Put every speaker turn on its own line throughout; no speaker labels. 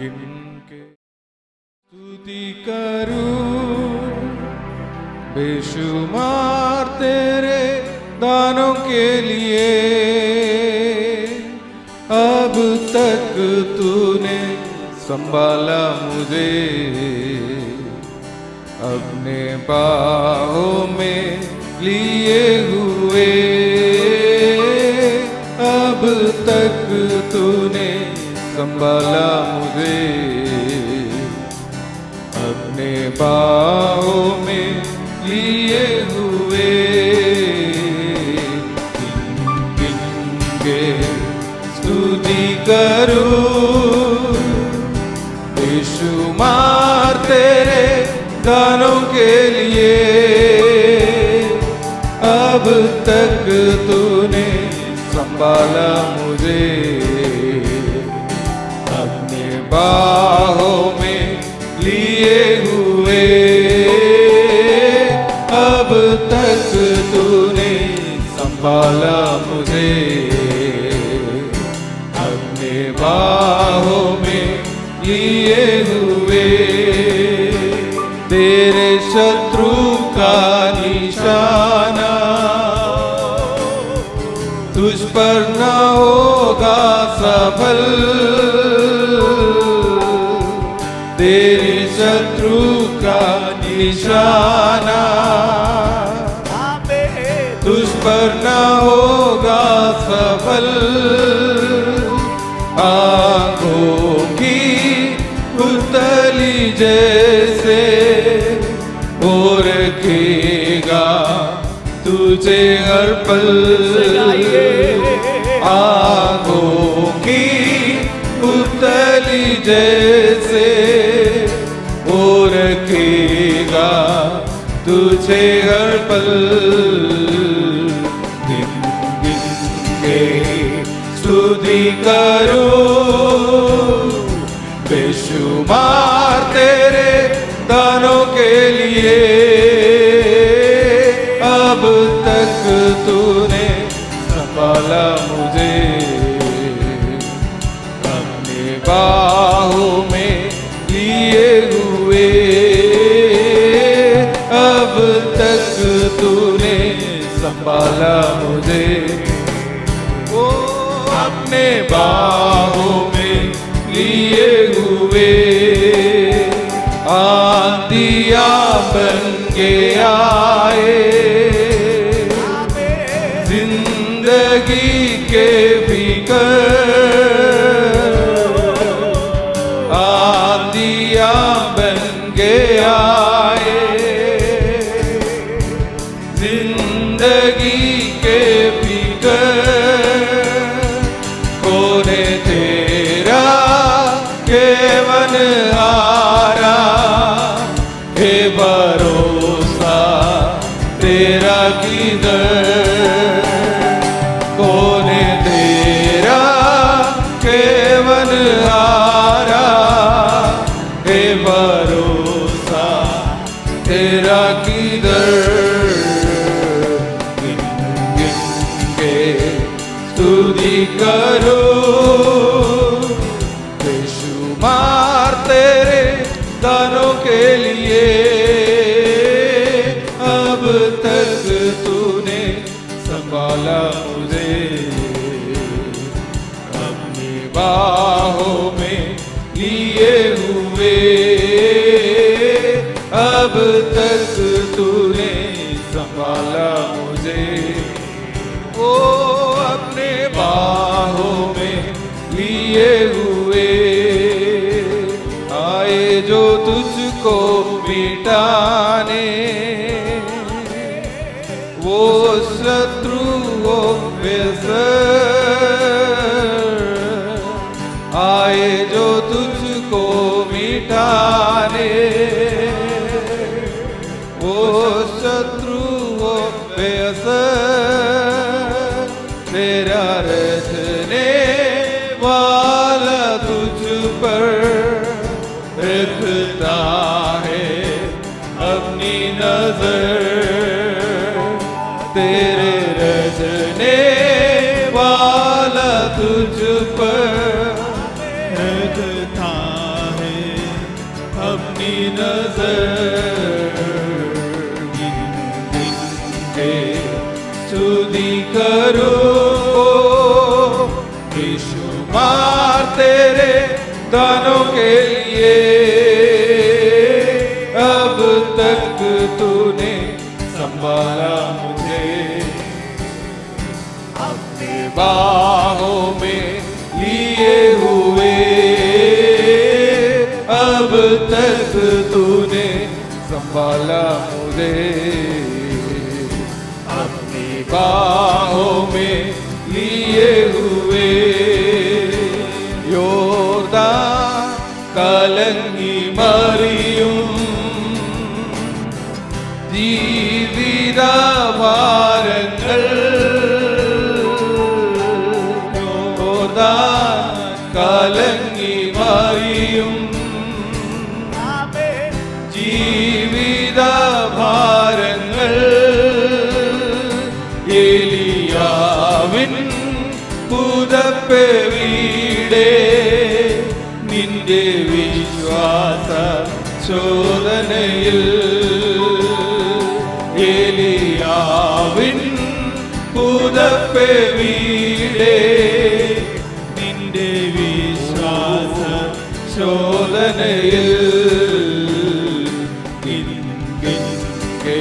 गिन के स्तुति करूं बेशुमार तेरे दानों के लिए। अब तक तूने संभाला मुझे अपने बाहों में लिए हुए। अब तक तूने संभाला मुझे अपने बाहों में लिए हुए। गिनके स्तुति करूं बेशुमार तेरे दानों के लिए। अब तक तूने संभाला मुझे अपने बाहों में लिए हुए। अब तक तूने संभाला मुझे अपने बाहों में लिए हुए। तेरे शत्रु का निशाना तुझ पर न होगा सफल। तेरे शत्रु का निशाना तुझ पर न होगा सफल। आँखों की पुतली जैसे वो रखेगा तुझे हर पल। आँखों की पुतली जैसे वो रखेगा तुझे हर पल। गिन गिन के स्तुति करूं बेशुमार तेरे दानों के लिए। अब तक तूने संभाला मुझे अपने बाहों में लिए हुए। अब तक तूने संभाला मुझे ओ अपने बाहों में लिए हुए। आंधियाँ बन के आए जिंदगी के भीतर। आंधियाँ बन के आए जिंदगी के भीतर। कोने तेरा केवन हारा हे भरोसा तेरा किधर। कोने तेरा केवन हारा हे भरोसा तेरा किधर। गिन गिन के स्तुति करूं बेशुमार तेरे दानों के लिए। अब तक तूने संभाला मुझे अपनी बाहों में लिए हुए। अब तक तूने संभाला मुझे ओ अपने बाहों में लिए हुए। आए जो तुझको मिटाने वो शत्रुओं पे आए जो तुझको मिटाने वो शत्रुओं पे तेरा रचने वाला तुझ पर रखता है अपनी नजर। तेरे रचने वाला तुझ पर रखता स्तुति करूं बेशुमार तेरे दानों के लिए। अब तक तूने संभाला मुझे, अपने बाहों में लिए हुए। अब तक तूने संभाला मुझे, अपनी बाहों में लिए हुए। योर्दान कलंगी मरियुम ജീവിത ഭാരങ്ങൾ കലങ്ങി മറിയും ജീവിത ഭാരങ്ങൾ ഏലിയാവിൻ പുതപ്പ് വീടേ നിന്റെ വിശ്വാസ ചോദനയിൽ ഏലിയാവിൻ പുതപ്പ് വീടേ നിന്റെ വിശ്വാസ ശോധനയിൽ ഇൻകെ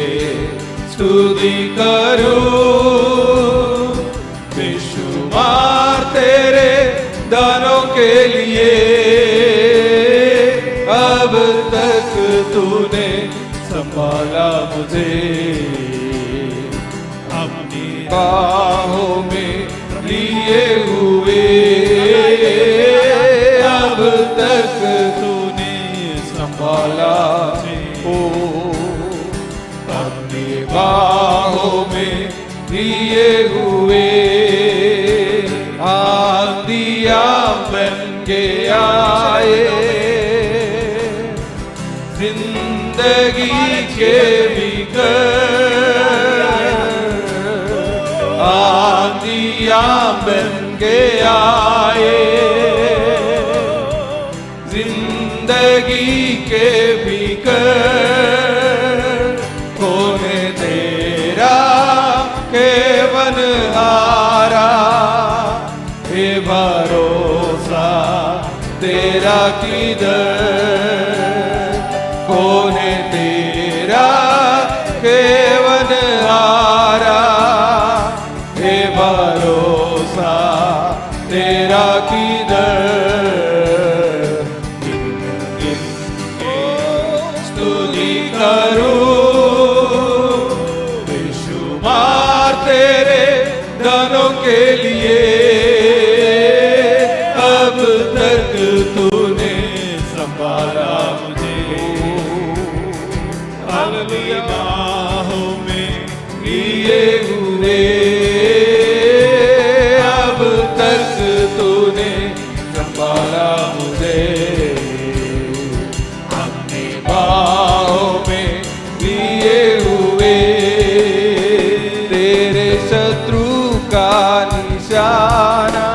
സ്തുതി കരൂ बेशुमार तेरे दानों के लिए। अब तक तूने संभाला मुझे, अपनी बाहों में लिए हुए। अब तक तूने संभाला ओ, अपनी बाहों में लिए हुए। आंधिया बन के आए जिंदगी के बिगर। आंधिया बन के आए जिंदगी के बिगर। कौन तेरा केवन हारा, हे भरोसा तेरा किधर। कौन है तेरा केवन हारा, हे भरोसा तेरा किधर। स्तुति करूं बेशुमार तेरे दानों के लिए। अब तक तूने संभाला मुझे, अपनी बाहों में लिए हुए। अब तक तूने संभाला मुझे, अपनी बाहों में लिए हुए। तेरे शत्रु का निशाना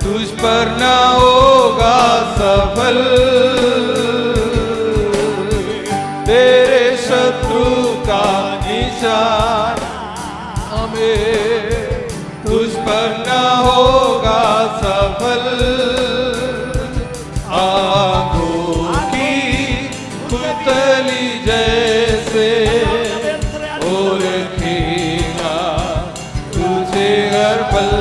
तुझ पर न होगा सफल। तेरे शत्रु का निशाना हमें तुझ पर न होगा सफल। आंखों की पुतली जैसे और रखेगा तुझे हर पल।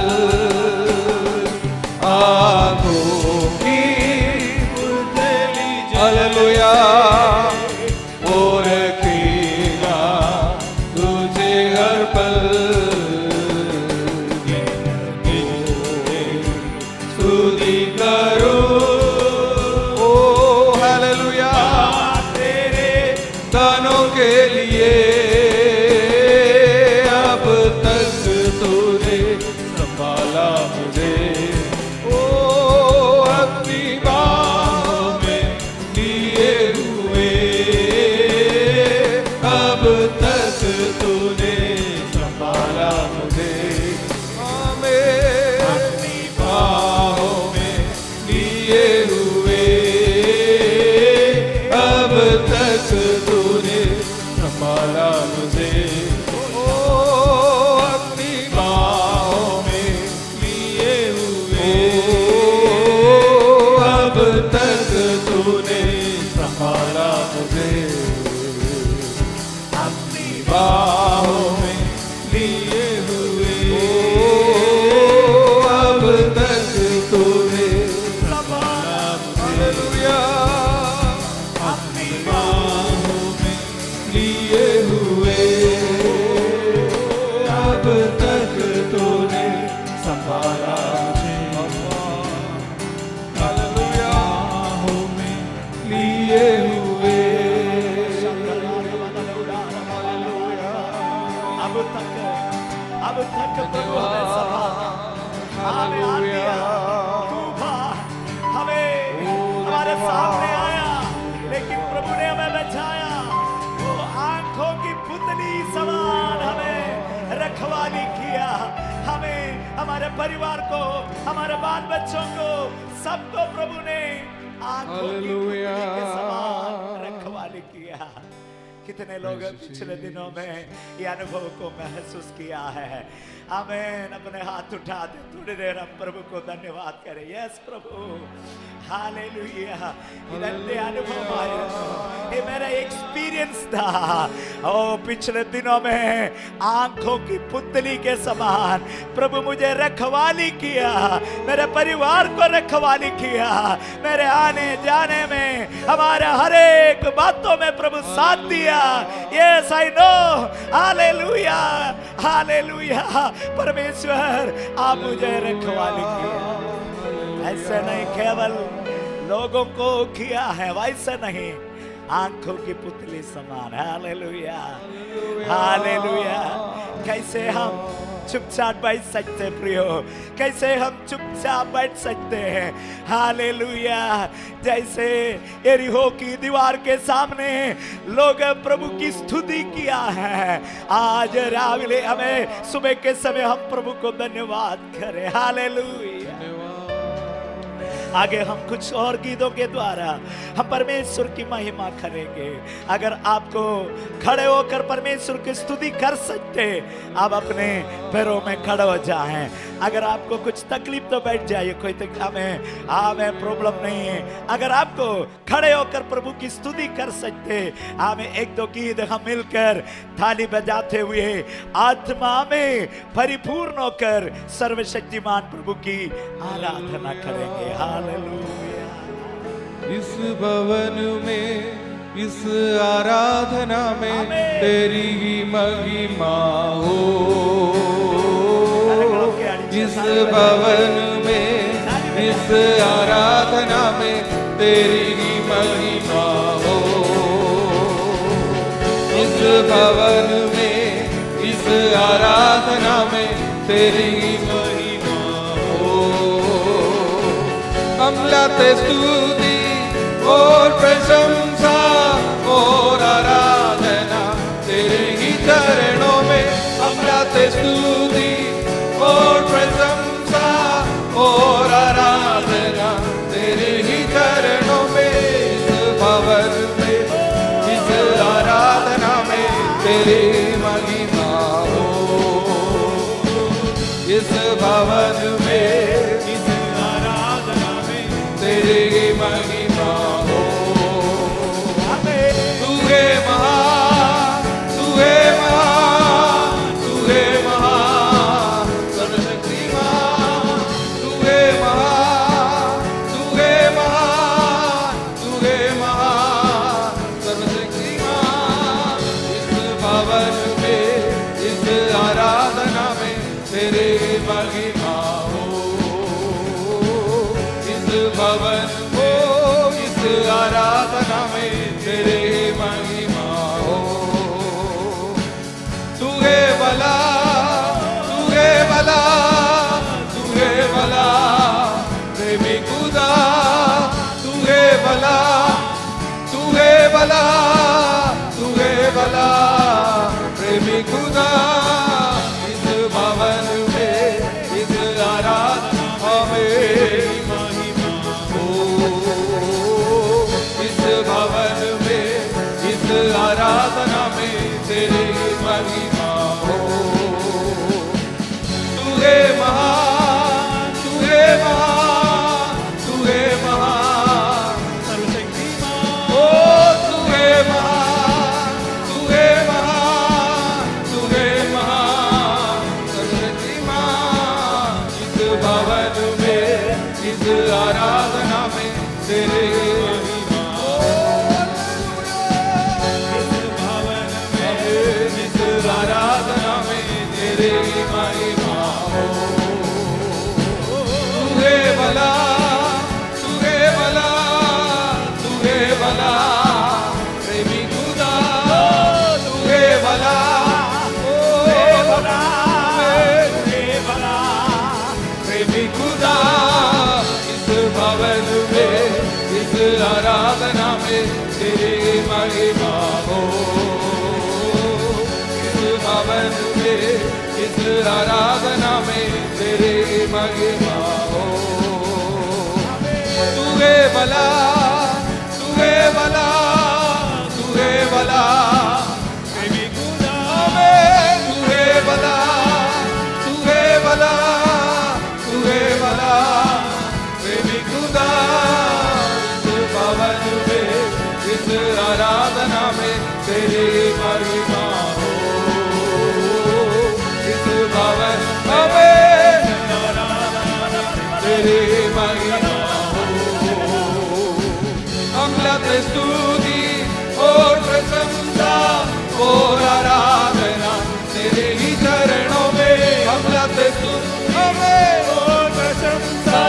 आंखों की पुतली हालेलुया और रखेगा तुझे हर पल। स्तुति करो ओ हालेलुया तेरे दानों के लिए। अब तक तूने संभाला मुझे, ओ अपनी बाहों में लिए हुए। अब तक तूने संभाला मुझे, हमें अपनी बाहों में लिए हुए। अब तक तूने संभाला मुझे, ओ बाहों में लिए हुए, अब तक तूने संभाला मुझे। अपनी बाहों में लिए हुए, अब तक तूने संभाला मुझे। हालेलुया, बाहों में लिए हुए,
अब तक प्रभु हमें संभाला, हमें आन दिया, तूफान हमें हमारे सामने आया, लेकिन प्रभु ने हमें बचाया। वो आंखों की पुतली समान हमें रखवाली किया, हमें, हमारे परिवार को, हमारे बाल बच्चों को, सबको प्रभु ने आंखों की पुतली के समान रखवाली किया। कितने लोग पिछले दिनों में ये अनुभव को महसूस किया है? आमीन। अपने हाथ उठा दे, थोड़ी देर हम प्रभु को धन्यवाद करें। यस प्रभु, हालेलुया। इतने अनुभव आए, ये मेरा एक्सपीरियंस था। ओ पिछले दिनों में आंखों की पुतली के समान प्रभु मुझे रखवाली किया, मेरे परिवार को रखवाली किया, मेरे आने जाने में, हमारे हर एक बातों में प्रभु साथ दिया। Yes, I know. Hallelujah, hallelujah. परमेश्वर आप मुझे रखवाली किया, ऐसे नहीं केवल लोगों को किया है, वैसे नहीं, आंखों की पुतली समान। Hallelujah, hallelujah. कैसे हम चुपचाप बैठ सकते हैं प्रियो, कैसे हम चुपचाप बैठ सकते हैं? हालेलुया। जैसे यरीहो की दीवार के सामने लोग प्रभु की स्तुति किया है, आज राविले हमें सुबह के समय हम प्रभु को धन्यवाद करें। हालेलुया। आगे हम कुछ और गीतों के द्वारा हम परमेश्वर की महिमा करेंगे। अगर आपको खड़े होकर परमेश्वर की स्तुति कर सकते, आप अपने पैरों में खड़े हो जाएं। अगर आपको कुछ तकलीफ तो बैठ जाइए, कोई हमें प्रॉब्लम नहीं है। अगर आपको खड़े होकर प्रभु की स्तुति कर सकते, हमें एक दो गीत हम मिलकर थाली बजाते हुए आत्मा में परिपूर्ण होकर सर्वशक्तिमान प्रभु की आराधना करेंगे। हालेलुया।
इस भवन में, इस आराधना में तेरी ही महिमा हो। इस भवन में, इस आराधना में तेरी ही महिमा हो। इस भवन में, इस आराधना में तेरी ही महिमा हो। हम लाते स्तुति और प्रशंसा और आराधना तेरे ही चरणों में। हम लाते स्तुति और प्रशंसा और आराधना तेरे ही चरणों में। इस भवन में, इस आराधना में तेरी महिमा हो। इस भवन में, इस आराधना में तेरी महिमा हो। तू है महान, तू है महान, तू है महान, सर्वशक्तिमान। तू है महान, तू है महान, तू है महान, सर्वशक्तिमान। इस भवन में, इस आराधना में तेरे महिमा हो। इस भवन हो, इस आराधना में तेरे महिमा हो। तू है भला, तू है भला, तू है भला, प्रेमी खुदा। तू है भला, तू है भला, तू है भला, प्रेमी खुदा। इस भवन में, इस आराधना में महिमा हो। इस भवन में, इस आराधना में तेरी महिमा हो। तू है महान, तू है महान, तू है महान, सर्वशक्तिमान। ओ तू है महान, तू है महान, महिमा हो। तुहे भला, तुहे भला, तुहे भला, प्रेमी खुदा, तुहे भला, तुहे भला, तुहे भला, प्रेमी खुदा। इस भवन में, इस आराधना में तेरी महिमा हो। इस भवन में, इस आराधना में तेरी महिमा हो। तुहे भला, तुहे भला, तुहे भला, प्रेमी खुदा, तुहे भला, तुहे भला, तुहे भला, प्रेमी खुदा। इस भवन में, इस आराधना में तेरी महिमा हो। इस भवन में तेरी महिमा हो। अमलत स्तुति और प्रशंसा और आराधना तेरे ही चरणों में। अमलत स्तुति और प्रशंसा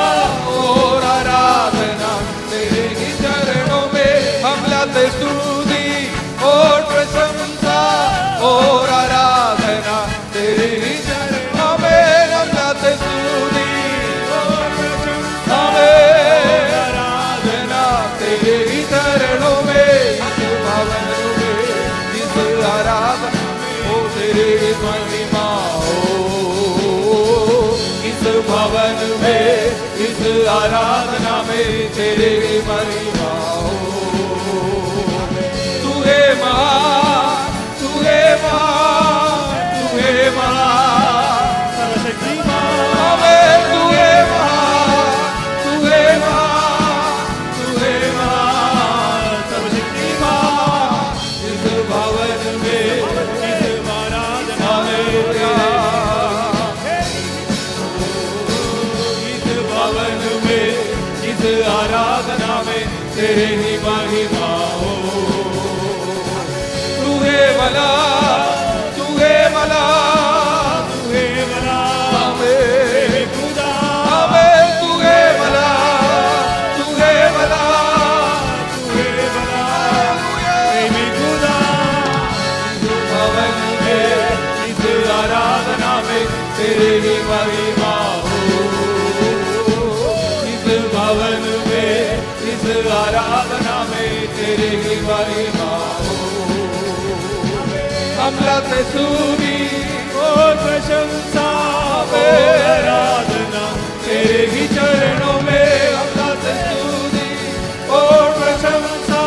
और आराधना तेरे ही चरणों में। अमलत स्तुति और प्रशंसा और आराधना तेरे ही चरणों में। अमलत स्तुति और प्रशंसा और आराधना तेरे ही चरणों में। इस भवन में, इस आराधना हो तेरी महिमा हो। इस भवन में, इस आराधना में तेरी महिमा हो। तुहे महान, तुहे महान, तुहे महान, सर्वशक्तिमान, तुहे महान, तुहे महान, तुहे महान, सर्वशक्तिमान। इस भवन में, इस आराधना में, इस भवन में, इस आराधना में तेरे ही महिमा हो। तुहे भला, तुहे भला, तुहे भला, प्रेमी खुदा, तुहे भला, तुहे भला, तुहे भला, प्रेमी खुदा। इस भवन में, इस आराधना में तेरे ही महिमा हो। इस भवन में, इस आराधना में तेरे ही महिमा हो। अमलत स्तुति और प्रशंसा और आराधना तेरे ही चरणों में। अमलत स्तुति और प्रशंसा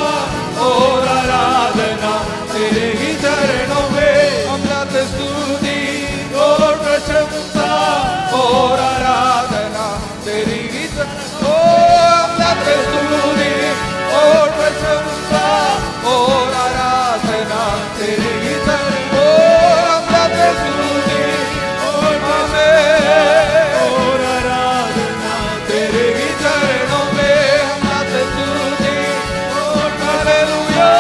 और आराधना तेरे ही चरणों में। अमलत स्तुति और प्रशंसा और आराधना तेरी ही अमलत स्तुति और प्रशंसा और आराधना तेरी ही अमलत स्तुति और आराधना तेरे ही चरणों में। अमलत स्तुति और hallelujah,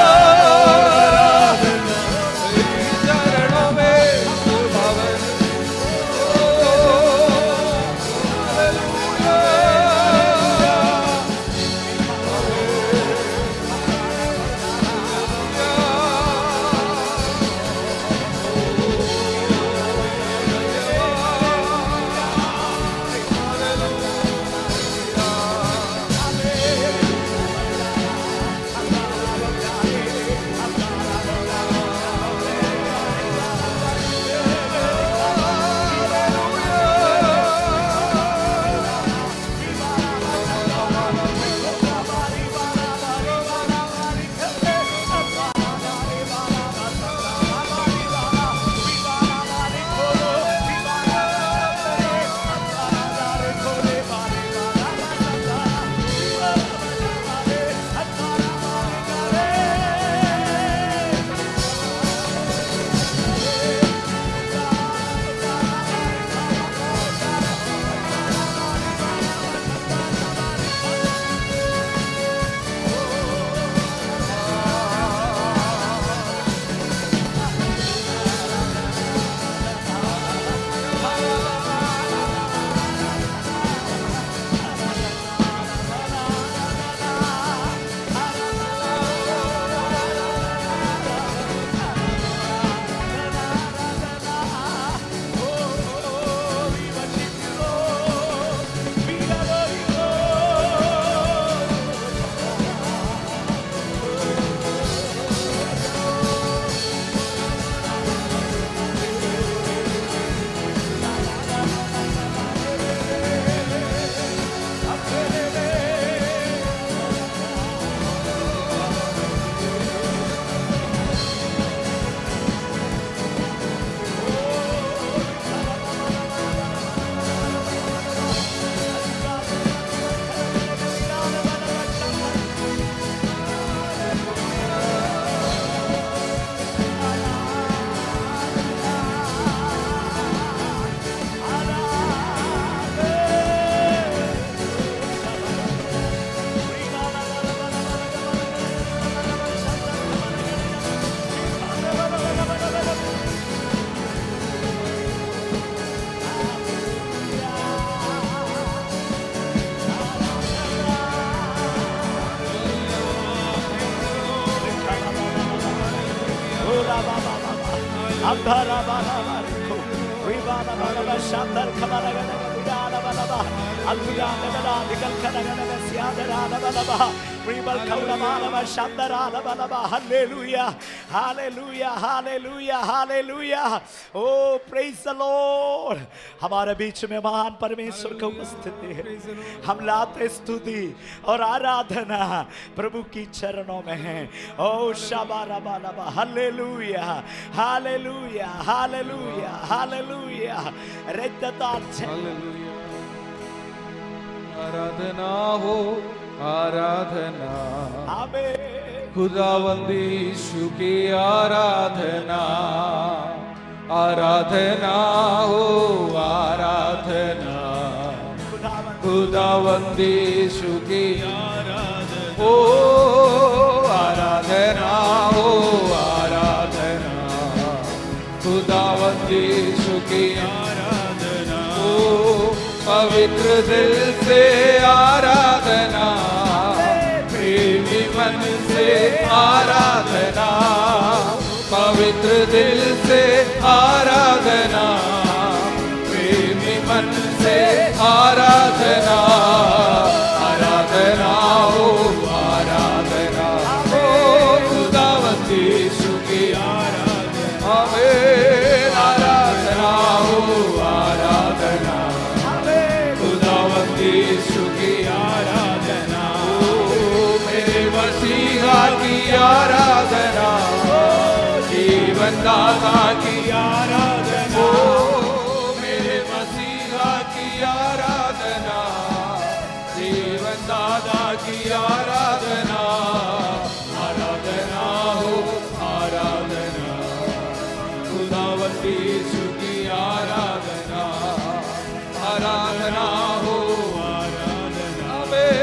Hallelujah, hallelujah, hallelujah, hallelujah. Oh, praise the Lord. हमारे बीच में महान परमेश्वर की उपस्थिति है. हम लाते स्तुति और आराधना प्रभु की चरणों में है. Oh, shabarababa, hallelujah, hallelujah, hallelujah, hallelujah.
आराधना हो आराधना,
आमीन.
खुदावंदी यीशु की आराधना, आराधना हो आराधना, खुदावंदी यीशु की आराधना, ओ आराधना हो आराधना, खुदावंदी यीशु की आराधना, ओ पवित्र दिल से आराधना, प्रेमी मन से आराधना, पवित्र दिल से आराधना, प्रेमी मन से आराधना, आराधना हो आराधना, ओ खुदावंदी यीशु की आराधना, आमीन. आराधना हो आराधना, खुदावंदी यीशु की आराधना, ओ मेरे मसीहा की आराधना, जीवन दाता की आराधना, ओ मेरे मसीहा की आराधना, जीवन दाता की आराधना, आराधना हो आराधना, खुदावंदी यीशु की आराधना, आराधना हो आराधना, में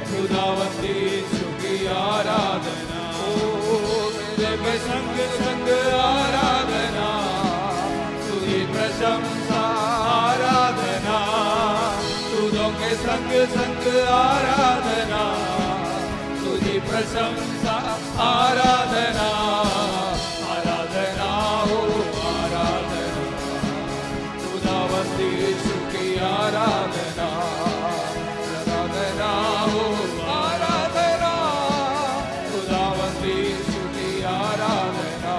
खुदावंदी यीशु की आराधना, ओ मेरे में संग संग आराधना, तुझी प्रशंसा आराधना, तुझों के संग संग आराधना, तुझी प्रशंसा आराधना, आराधना हो आराधना, खुदावंदी यीशु की आराधना, आराधना हो आराधना, खुदावंदी यीशु की आराधना,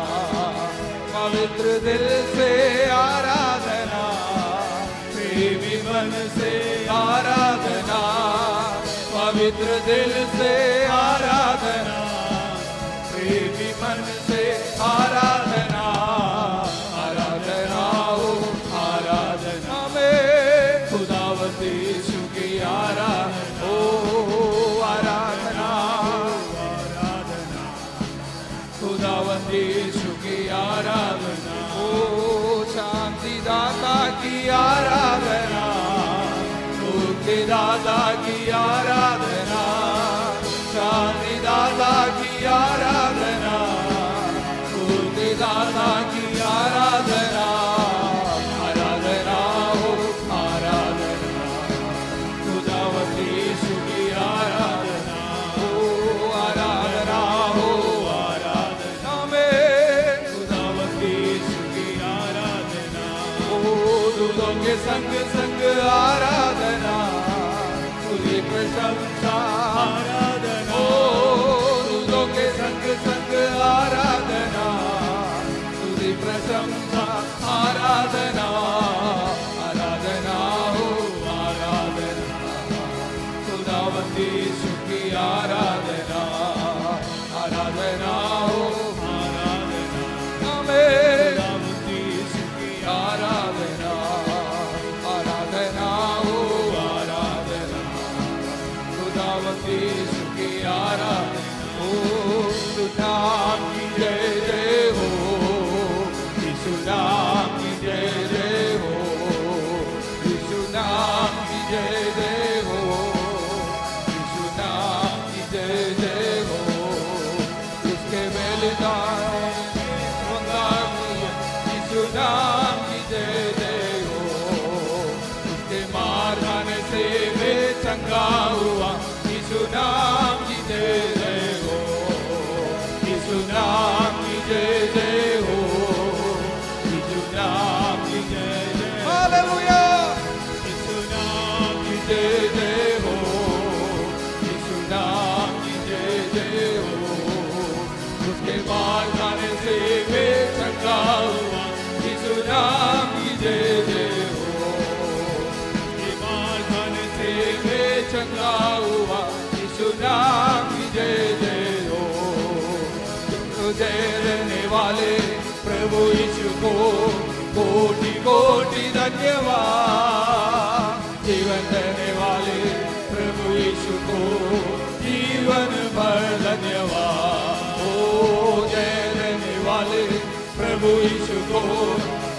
पवित्र दिल से आराधना, प्रेमी मन से आराधना, पवित्र दिल से आराधना, प्रेमी मन से आराधना, आराधना हो आराधना, में खुदावंदी यीशु की आराधना, ओ आराधना आराधना, खुदावंदी यीशु की आराधना, ओ शांति दाता की आराधना, मुक्ति दाता की आराधना, शांति दाता की आराधना, मुक्ति दाता की आराधना, आराधना हो आराधना, खुदावंदी यीशु की आराधना, ओ आराधना हो आराधना, में खुदावंदी यीशु की आराधना, ओ दूतों के संग संग आराधना, तुझी प्रशंसा आराधना, ओ दूतों के संग संग आराधना, तुझी प्रशंसा आराधना, आराधना हो आराधना, खुदावंदी यीशु की आराधना, आराधना हो आराधना, हमें खुदावंदी यीशु की आराधना, आराधना हो आराधना, खुदावंदी प्रभु यीशु को कोटि कोटि धन्यवाद। जीवन देने वाले प्रभु यीशु को जीवन भर धन्यवाद। ओ जय देने वाले प्रभु यीशु को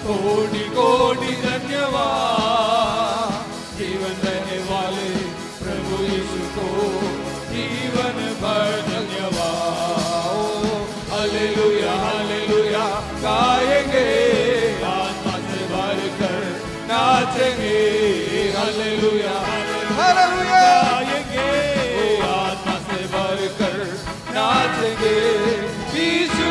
कोटि कोटि धन्यवाद। जीवन देने वाले प्रभु यीशु को जीवन भर धन्यवाद। हालेलुया हालेलुया गाएंगे, आत्मा से भरकर नाचेंगे। हालेलुया हालेलुया गाएंगे, आत्मा से भरकर नाचेंगे। यीशु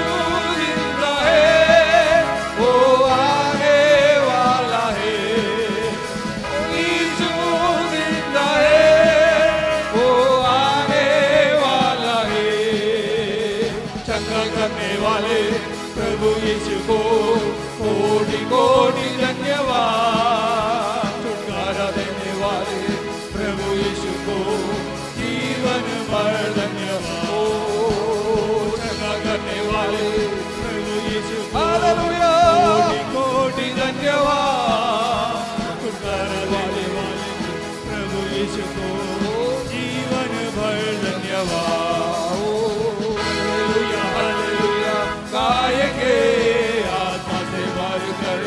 जिंदा है, वो आने वाला है। यीशु जिंदा है, वो आने वाला है। चंगा करने वाले प्रभु यीशु को कोटि कोटि धन्यवाद। छुटकारा देने वाले प्रभु यीशु को जीवन भर धन्यवाद। ओ चंगा करने वाले प्रभु यीशु को हालेलुया कोटि कोटि धन्यवाद। छुटकारा देने वाले प्रभु यीशु को जीवन भर धन्यवाद। हालेलुया हालेलुया गाएंगे, आत्मा से भरकर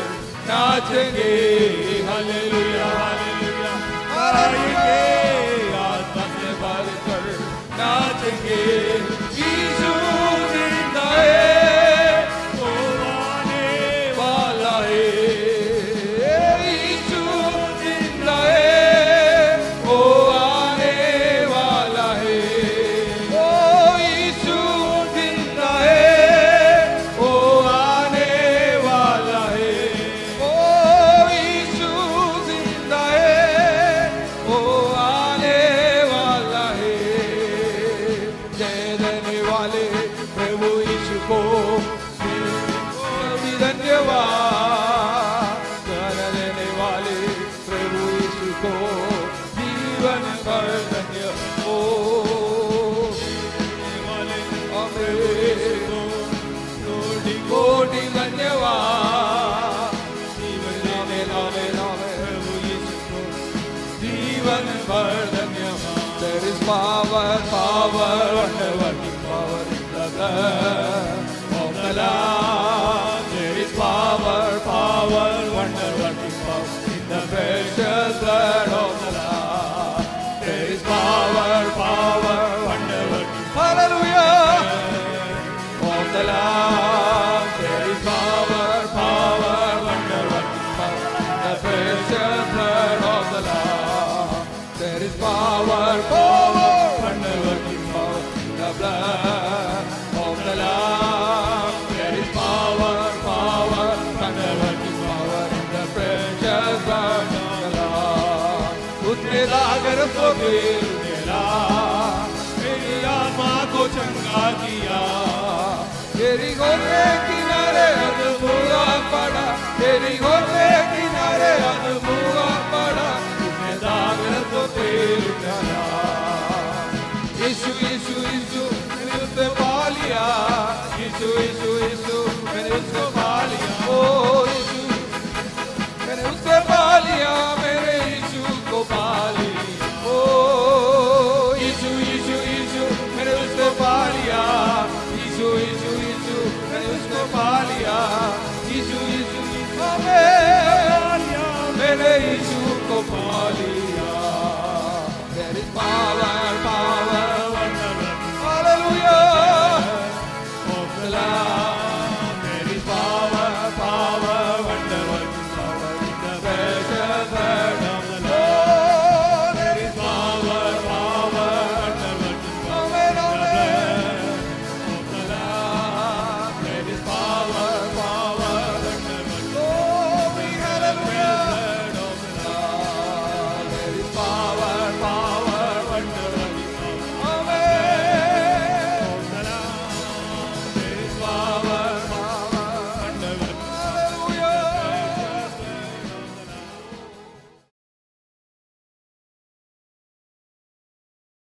नाचेंगे। हालेलुया हालेलुया गाएंगे, आत्मा से भरकर नाचेंगे। यीशु जिंदा है, वो आने वाला है। यीशु जिंदा है, वो आने वाला है। ओ यीशु जिंदा है, वो आने वाला है। ओ यीशु जिंदा है, वो आने वाला है। जय देने वाले प्रभु यीशु को धन्यवाद। कर देने वाले प्रभु यीशु को जीवन भर धन्यवाद। ओ देने वाले प्रभु यीशु को कोटि कोटि धन्यवाद। जीवन देने वाले प्रभु यीशु को जीवन भर धन्यवाद। There is power, power, wonder working power in the blood of the Lamb. There is power, power, wonder working power in the precious blood of the Lamb. There is power, power, wonder working hallelujah of the Lamb. There is power, power, wonder working power in the precious blood of the Lamb. There is power, power, wonder working power in the blood of the Lamb. There is power, power, wonder working power in the precious blood of the Lamb. उसने दागर को गिर मिला, मेरी आत्मा को चंगा किया। तेरी गोद के किनारे अधबुआ पड़ा, तेरी गोद के किनारे अधबुआ पड़ा। उसने दागर को तेल डाला। यीशु यीशु यीशु मैंने उससे पा लिया। यीशु यीशु यीशु मैंने उसको पा